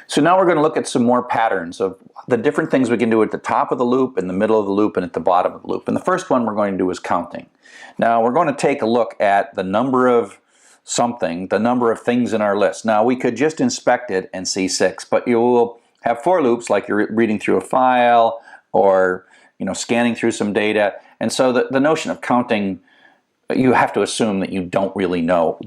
So now we're going to look at some more patterns of the different things we can do at the top of the loop, in the middle of the loop, and at the bottom of the loop. And the first one we're going to do is counting. Now we're going to take a look at the number of something, the number of things in our list. Now we could just inspect it and see 6, but you will have for loops like you're reading through a file or scanning through some data. And so the notion of counting, you have to assume that you don't really know,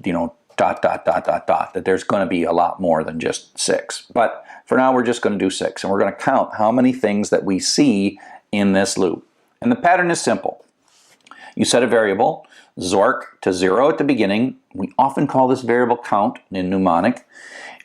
that there's going to be a lot more than just 6. But for now we're just going to do 6, and we're going to count how many things that we see in this loop. And the pattern is simple. You set a variable, Zork, to 0 at the beginning. We often call this variable count in mnemonic.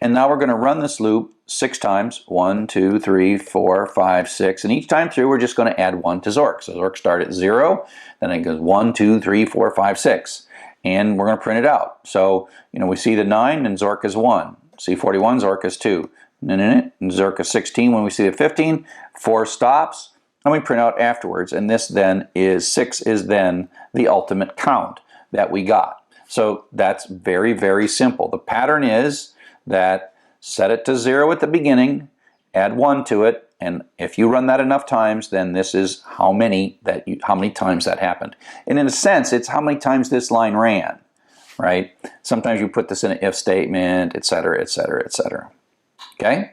And now we're going to run this loop 6 times. 1, 2, 3, 4, 5, 6. And each time through we're just going to add 1 to Zork. So Zork starts at 0, then it goes 1, 2, 3, 4, 5, 6. And we're going to print it out. So, we see the 9 and Zork is 1. See 41, Zork is 2. And Zork is 16. When we see the 15, 4 stops, and we print out afterwards. And this then is 6 is then the ultimate count that we got. So that's very, very simple. The pattern is that set it to 0 at the beginning, add 1 to it, and if you run that enough times, then this is how many times that happened. And in a sense, it's how many times this line ran, right? Sometimes you put this in an if statement, etc., etc., etc. Okay?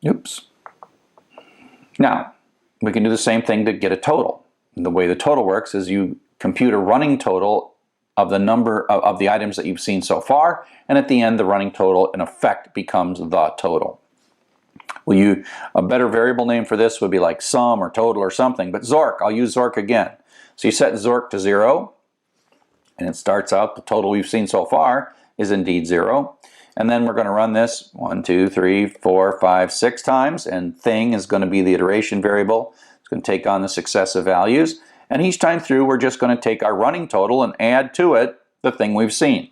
Oops. Now, we can do the same thing to get a total. And the way the total works is you compute a running total of the number of the items that you've seen so far, and at the end the running total in effect becomes the total. A better variable name for this would be like sum or total or something, but Zork, I'll use Zork again. So you set Zork to 0, and it starts out the total we've seen so far is indeed 0. And then we're going to run this 1, 2, 3, 4, 5, 6 times, and thing is going to be the iteration variable. It's going to take on the successive values. And each time through, we're just going to take our running total and add to it the thing we've seen.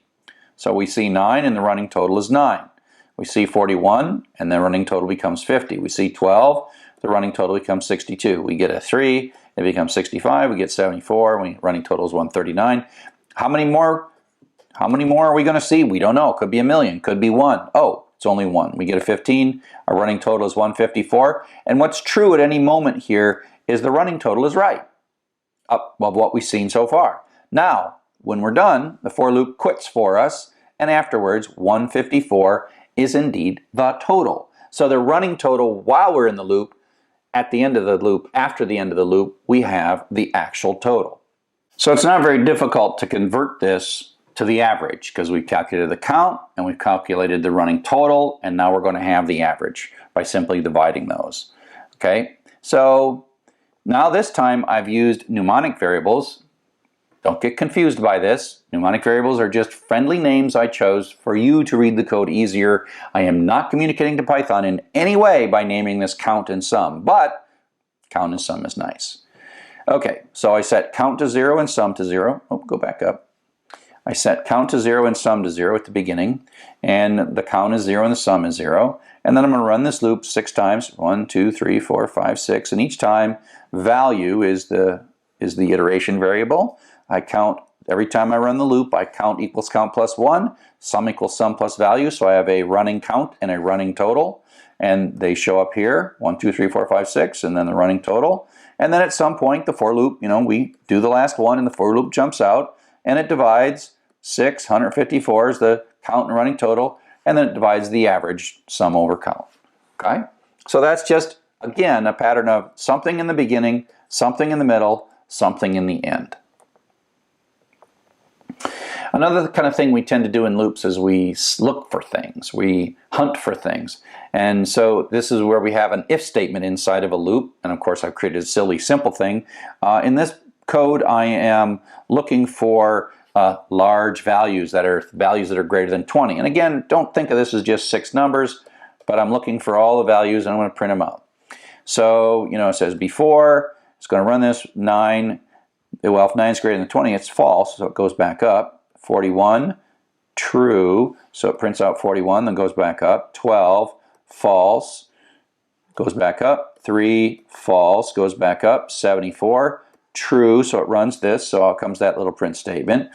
So we see 9, and the running total is 9. We see 41, and the running total becomes 50. We see 12, the running total becomes 62. We get a 3, it becomes 65. We get 74, running total is 139. How many more are we going to see? We don't know. Could be a million, could be 1. Oh, it's only 1. We get a 15, our running total is 154. And what's true at any moment here is the running total is right of what we've seen so far. Now, when we're done, the for loop quits for us, and afterwards 154 is indeed the total. So the running total while we're in the loop, at the end of the loop, after the end of the loop, we have the actual total. So it's not very difficult to convert this to the average because we've calculated the count and we've calculated the running total, and now we're going to have the average by simply dividing those. Okay, so now this time I've used mnemonic variables. Don't get confused by this. Mnemonic variables are just friendly names I chose for you to read the code easier. I am not communicating to Python in any way by naming this count and sum, but count and sum is nice. Okay, so I set count to 0 and sum to 0. Oh, go back up. I set count to 0 and sum to 0 at the beginning, and the count is 0 and the sum is 0. And then I'm going to run this loop 6 times. 1, 2, 3, 4, 5, 6, and each time value is the iteration variable. I count, every time I run the loop, I count equals count plus 1, sum equals sum plus value, so I have a running count and a running total, and they show up here, 1, 2, 3, 4, 5, 6, and then the running total. And then at some point, the for loop, we do the last one, and the for loop jumps out, and it divides 6, 154 is the count and running total, and then it divides the average sum over count. Okay? So that's just, again, a pattern of something in the beginning, something in the middle, something in the end. Another kind of thing we tend to do in loops is we look for things, we hunt for things. And so this is where we have an if statement inside of a loop, and of course I've created a silly simple thing. In this code I am looking for large values that are greater than 20. And again, don't think of this as just 6 numbers, but I'm looking for all the values and I'm going to print them out. So, it says before, it's going to run this 9. Well, if 9 is greater than 20, it's false, so it goes back up. 41, true, so it prints out 41, then goes back up. 12, false, goes back up. 3, false, goes back up. 74, true, so it runs this, so out comes that little print statement.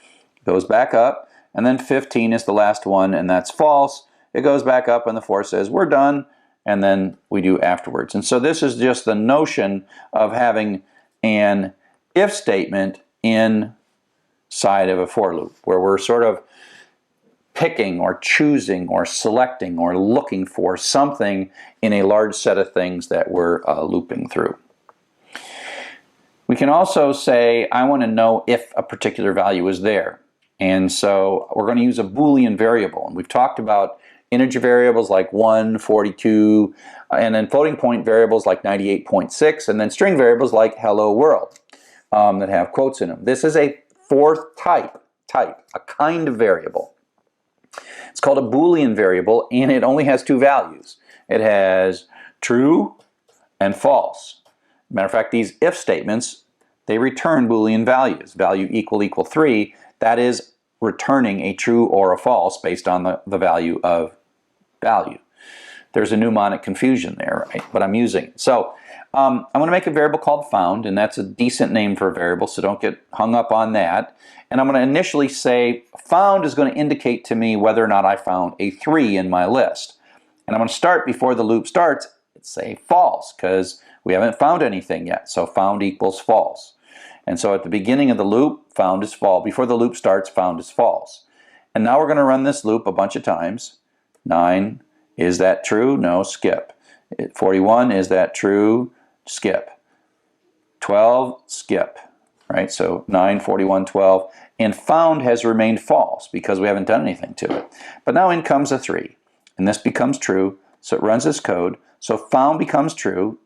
Goes back up, and then 15 is the last one, and that's false. it goes back up and the for says we're done, and then we do afterwards. And so this is just the notion of having an if statement inside of a for loop, where we're sort of picking or choosing or selecting or looking for something in a large set of things that we're looping through. We can also say, I want to know if a particular value is there. And so we're going to use a Boolean variable. And we've talked about integer variables like 1, 42, and then floating point variables like 98.6, and then string variables like hello world that have quotes in them. This is a fourth type, a kind of variable. It's called a Boolean variable, and it only has two values. It has true and false. Matter of fact, these if statements, they return Boolean values. Value equal 3, that is returning a true or a false based on the value of value. There's a mnemonic confusion there, right? But I'm using it. So I'm going to make a variable called found, and that's a decent name for a variable, so don't get hung up on that. And I'm going to initially say found is going to indicate to me whether or not I found a 3 in my list. And I'm going to start before the loop starts, say false, because we haven't found anything yet. So found equals false. And so at the beginning of the loop, found is false. Before the loop starts, found is false. And now we're going to run this loop a bunch of times. 9, is that true? No, skip. 41, is that true? Skip. 12, skip. Right? So 9, 41, 12. And found has remained false because we haven't done anything to it. But now in comes a 3. And this becomes true. So it runs this code. So found becomes true.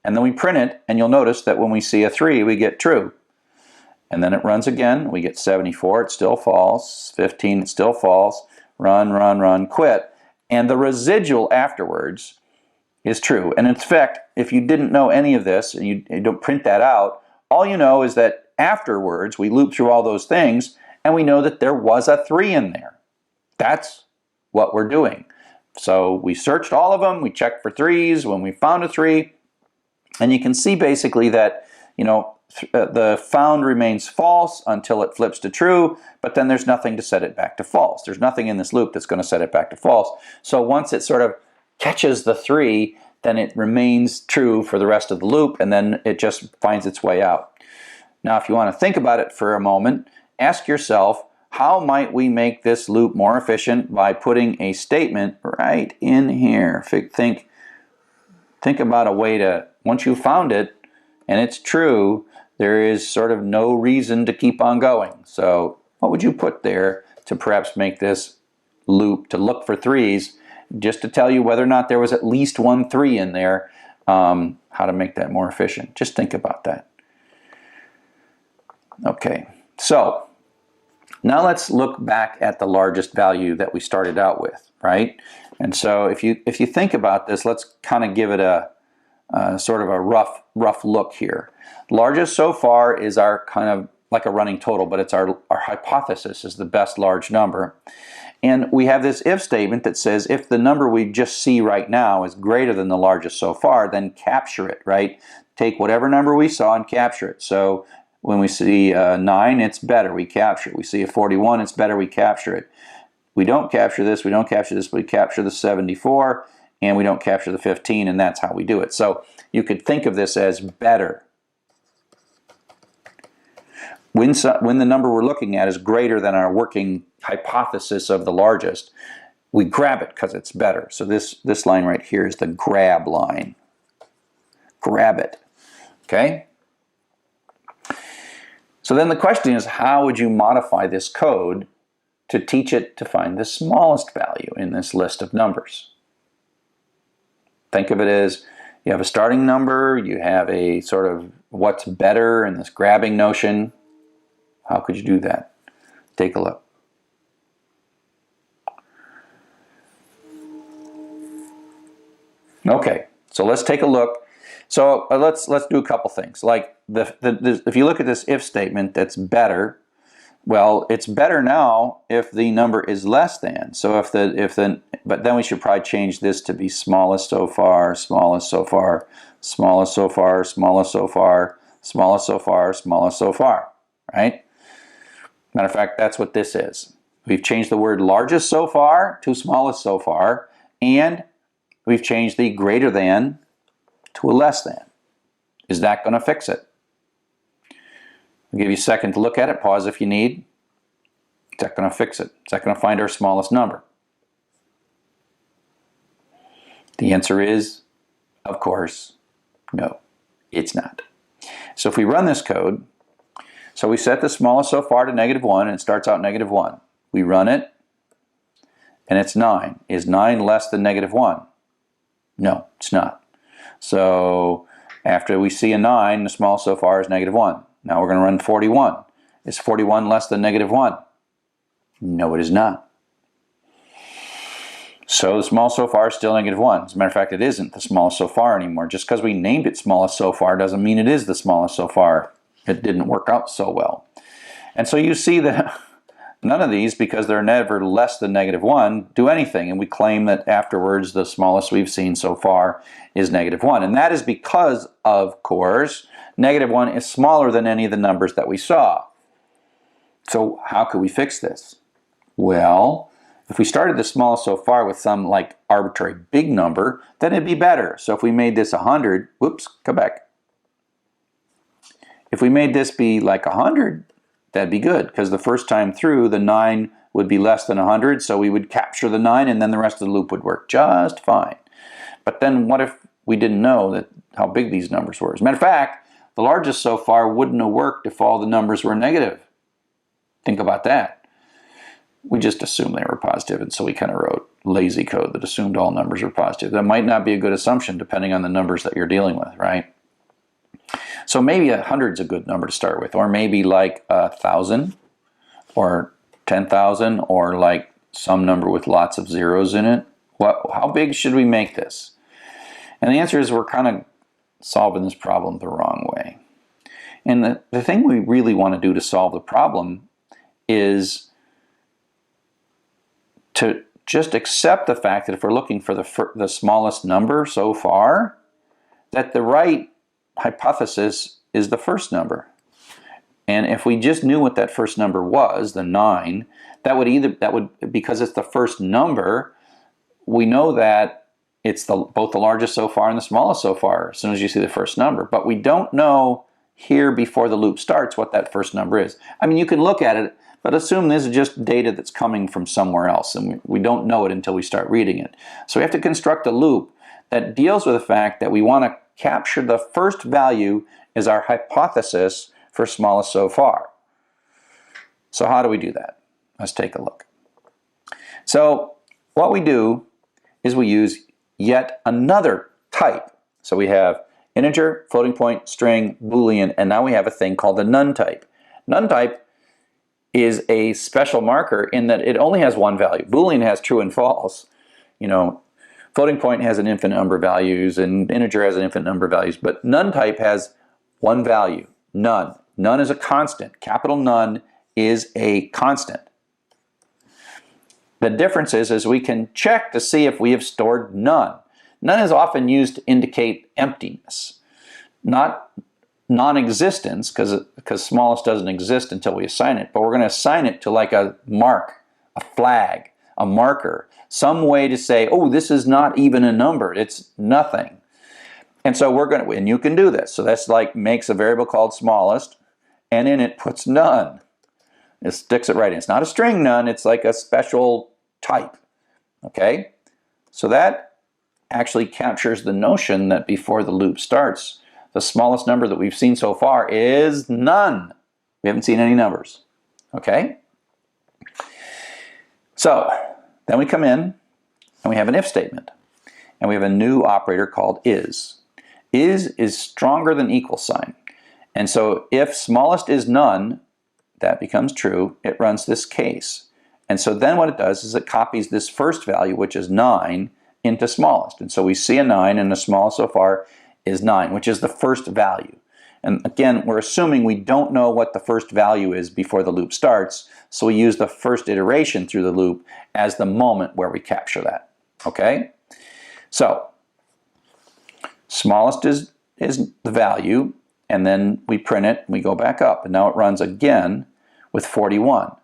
And then we print it. And you'll notice that when we see a 3, we get true. And then it runs again. We get 74. It's still false. 15. It's still false. Run, run, run, quit. And the residual afterwards is true. And in fact, if you didn't know any of this and you don't print that out, all you know is that afterwards we loop through all those things and we know that there was a 3 in there. That's what we're doing. So we searched all of them, we checked for 3s when we found a 3, and you can see basically that, you know, the found remains false until it flips to true, but then there's nothing to set it back to false. There's nothing in this loop that's going to set it back to false. So once it sort of catches the 3, then it remains true for the rest of the loop, and then it just finds its way out. Now, if you want to think about it for a moment, ask yourself, how might we make this loop more efficient by putting a statement right in here? Think about a way to, once you've found it and it's true, there is sort of no reason to keep on going. So what would you put there to perhaps make this loop to look for 3s, just to tell you whether or not there was at least one 3 in there, how to make that more efficient? Just think about that. Okay, so now let's look back at the largest value that we started out with, right? And so if you think about this, let's kind of give it a sort of a rough look here. Largest so far is our kind of like a running total, but it's our hypothesis is the best large number. And we have this if statement that says if the number we just see right now is greater than the largest so far, then capture it, right? Take whatever number we saw and capture it. So when we see 9, it's better, we capture it. We see a 41, it's better, we capture it. We don't capture this, we don't capture this, but we capture the 74, and we don't capture the 15, and that's how we do it. So you could think of this as better. When the number we're looking at is greater than our working hypothesis of the largest, we grab it because it's better. So this line right here is the grab line. Grab it. Okay? So then the question is, how would you modify this code to teach it to find the smallest value in this list of numbers? Think of it as you have a starting number, you have a sort of what's better in this grabbing notion. How could you do that? Take a look. Okay, so let's take a look. So let's do a couple things. Like if you look at this if statement, that's better. Well, it's better now if the number is less than. So but then we should probably change this to be smallest so far, smallest so far, smallest so far, smallest so far, smallest so far, smallest so far, right? Matter of fact, that's what this is. We've changed the word largest so far to smallest so far, and we've changed the greater than to a less than. Is that going to fix it? I'll give you a second to look at it. Pause if you need. Is that going to fix it? Is that going to find our smallest number? The answer is, of course, no, it's not. So if we run this code, so we set the smallest so far to -1, and it starts out -1. We run it, and it's 9. Is 9 less than -1? No, it's not. So after we see a 9, the smallest so far is -1. Now we're going to run 41. Is 41 less than -1? No, it is not. So the smallest so far is still -1. As a matter of fact, it isn't the smallest so far anymore. Just because we named it smallest so far doesn't mean it is the smallest so far. It didn't work out so well. And so you see that none of these, because they're never less than -1, do anything. And we claim that afterwards the smallest we've seen so far is -1. And that is because, of course, -1 is smaller than any of the numbers that we saw. So how could we fix this? Well, if we started the smallest so far with some like arbitrary big number, then it'd be better. So if we made this 100, whoops, come back. If we made this be like 100, that'd be good, because the first time through, the 9 would be less than 100, so we would capture the 9, and then the rest of the loop would work just fine. But then what if we didn't know that how big these numbers were? As a matter of fact, the largest so far wouldn't have worked if all the numbers were negative. Think about that. We just assumed they were positive, and so we kind of wrote lazy code that assumed all numbers were positive. That might not be a good assumption depending on the numbers that you're dealing with, right? So maybe 100 is a good number to start with, or maybe like 1,000 or 10,000, or like some number with lots of zeros in it. How big should we make this? And the answer is we're kind of solving this problem the wrong way. And the thing we really want to do to solve the problem is to just accept the fact that if we're looking for the smallest number so far, that the right hypothesis is the first number. And if we just knew what that first number was, the 9, because it's the first number, we know that it's both the largest so far and the smallest so far as soon as you see the first number. But we don't know here before the loop starts what that first number is. I mean, you can look at it, but assume this is just data that's coming from somewhere else, and we don't know it until we start reading it. So we have to construct a loop that deals with the fact that we want to capture the first value as our hypothesis for smallest so far. So how do we do that? Let's take a look. So what we do is we use yet another type. So we have integer, floating point, string, Boolean, and now we have a thing called the none type. None type is a special marker in that it only has one value. Boolean has true and false. You know, floating point has an infinite number of values, and integer has an infinite number of values, but none type has one value, none. None is a constant. Capital none is a constant. The difference is we can check to see if we have stored none. None is often used to indicate emptiness, not non-existence, because smallest doesn't exist until we assign it, but we're going to assign it to like a mark, a flag, a marker, some way to say, oh, this is not even a number, it's nothing. And so we're going to, and you can do this. So that's like makes a variable called smallest, and in it puts none. It sticks it right in. It's not a string none, it's like a special type. Okay? So that actually captures the notion that before the loop starts, the smallest number that we've seen so far is none. We haven't seen any numbers. Okay? So then we come in and we have an if statement. And we have a new operator called is. Is stronger than equal sign. And so if smallest is none, that becomes true. It runs this case. And so then what it does is it copies this first value, which is 9, into smallest. And so we see a 9, and the smallest so far is 9, which is the first value. And again, we're assuming we don't know what the first value is before the loop starts, so we use the first iteration through the loop as the moment where we capture that. Okay? So, smallest is the value, and then we print it, and we go back up, and now it runs again with 41.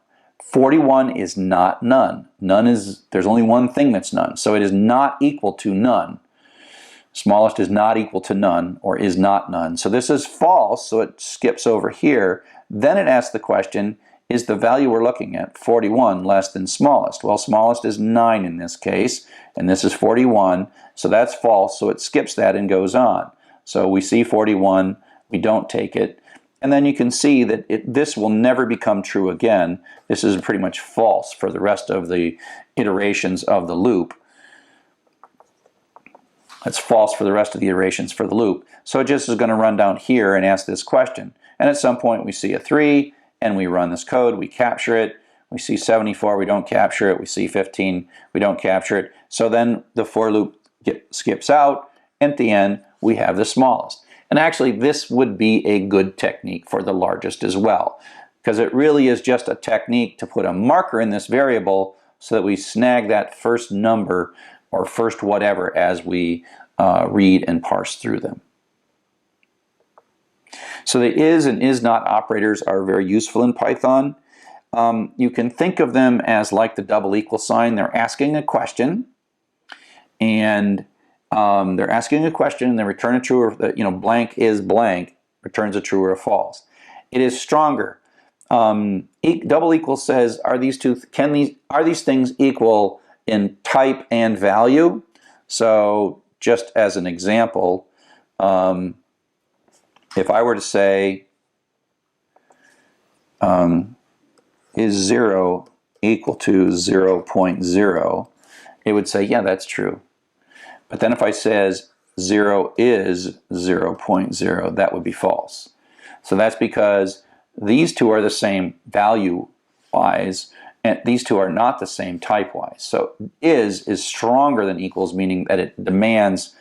41 is not none. None is, there's only one thing that's none. So it is not equal to none. Smallest is not equal to none, or is not none. So this is false, so it skips over here. Then it asks the question, is the value we're looking at, 41, less than smallest? Well, smallest is 9 in this case, and this is 41, so that's false, so it skips that and goes on. So we see 41, we don't take it, and then you can see that this will never become true again. This is pretty much false for the rest of the iterations of the loop. That's false for the rest of the iterations for the loop. So it just is going to run down here and ask this question. And at some point we see a 3, and we run this code, we capture it. We see 74, we don't capture it. We see 15, we don't capture it. So then the for loop skips out. At the end, we have the smallest. And actually, this would be a good technique for the largest as well, because it really is just a technique to put a marker in this variable so that we snag that first number or first whatever as we read and parse through them. So the is and is not operators are very useful in Python. You can think of them as like the double equal sign. They're asking a question, and they return a true or, blank is blank, returns a true or a false. It is stronger. Double equal says, are these things equal in type and value? So just as an example, if I were to say, is 0 equal to 0.0, it would say, yeah, that's true. But then if I says 0 is 0.0, that would be false. So that's because these two are the same value-wise, and these two are not the same type-wise. So is stronger than equals, meaning that it demands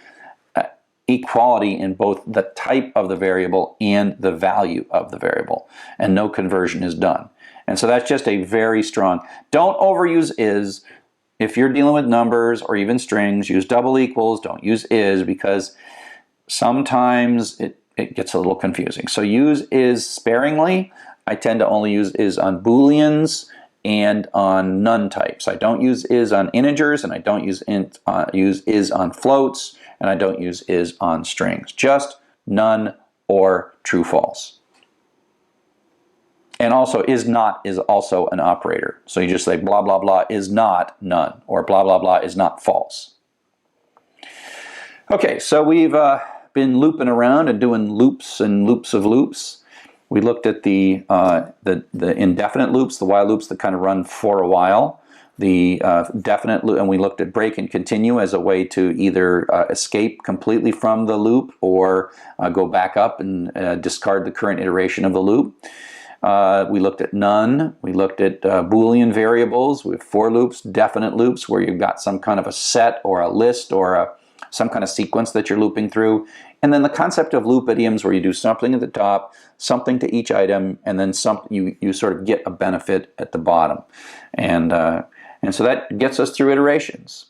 equality in both the type of the variable and the value of the variable, and no conversion is done. And so that's just a very strong. Don't overuse is. If you're dealing with numbers or even strings, use double equals, don't use is, because sometimes it gets a little confusing. So use is sparingly. I tend to only use is on Booleans and on none types. I don't use is on integers, and I don't use is on floats, and I don't use is on strings. Just none or true false. And also, is not is also an operator. So you just say blah, blah, blah is not none, or blah, blah, blah is not false. Okay, so we've been looping around and doing loops and loops of loops. We looked at the indefinite loops, the while loops that kind of run for a while. The definite loop, and we looked at break and continue as a way to either escape completely from the loop or go back up and discard the current iteration of the loop. We looked at none. We looked at Boolean variables. We have for loops, definite loops, where you've got some kind of a set or a list or some kind of sequence that you're looping through. And then the concept of loop idioms, where you do something at the top, something to each item, and then you sort of get a benefit at the bottom. And so that gets us through iterations.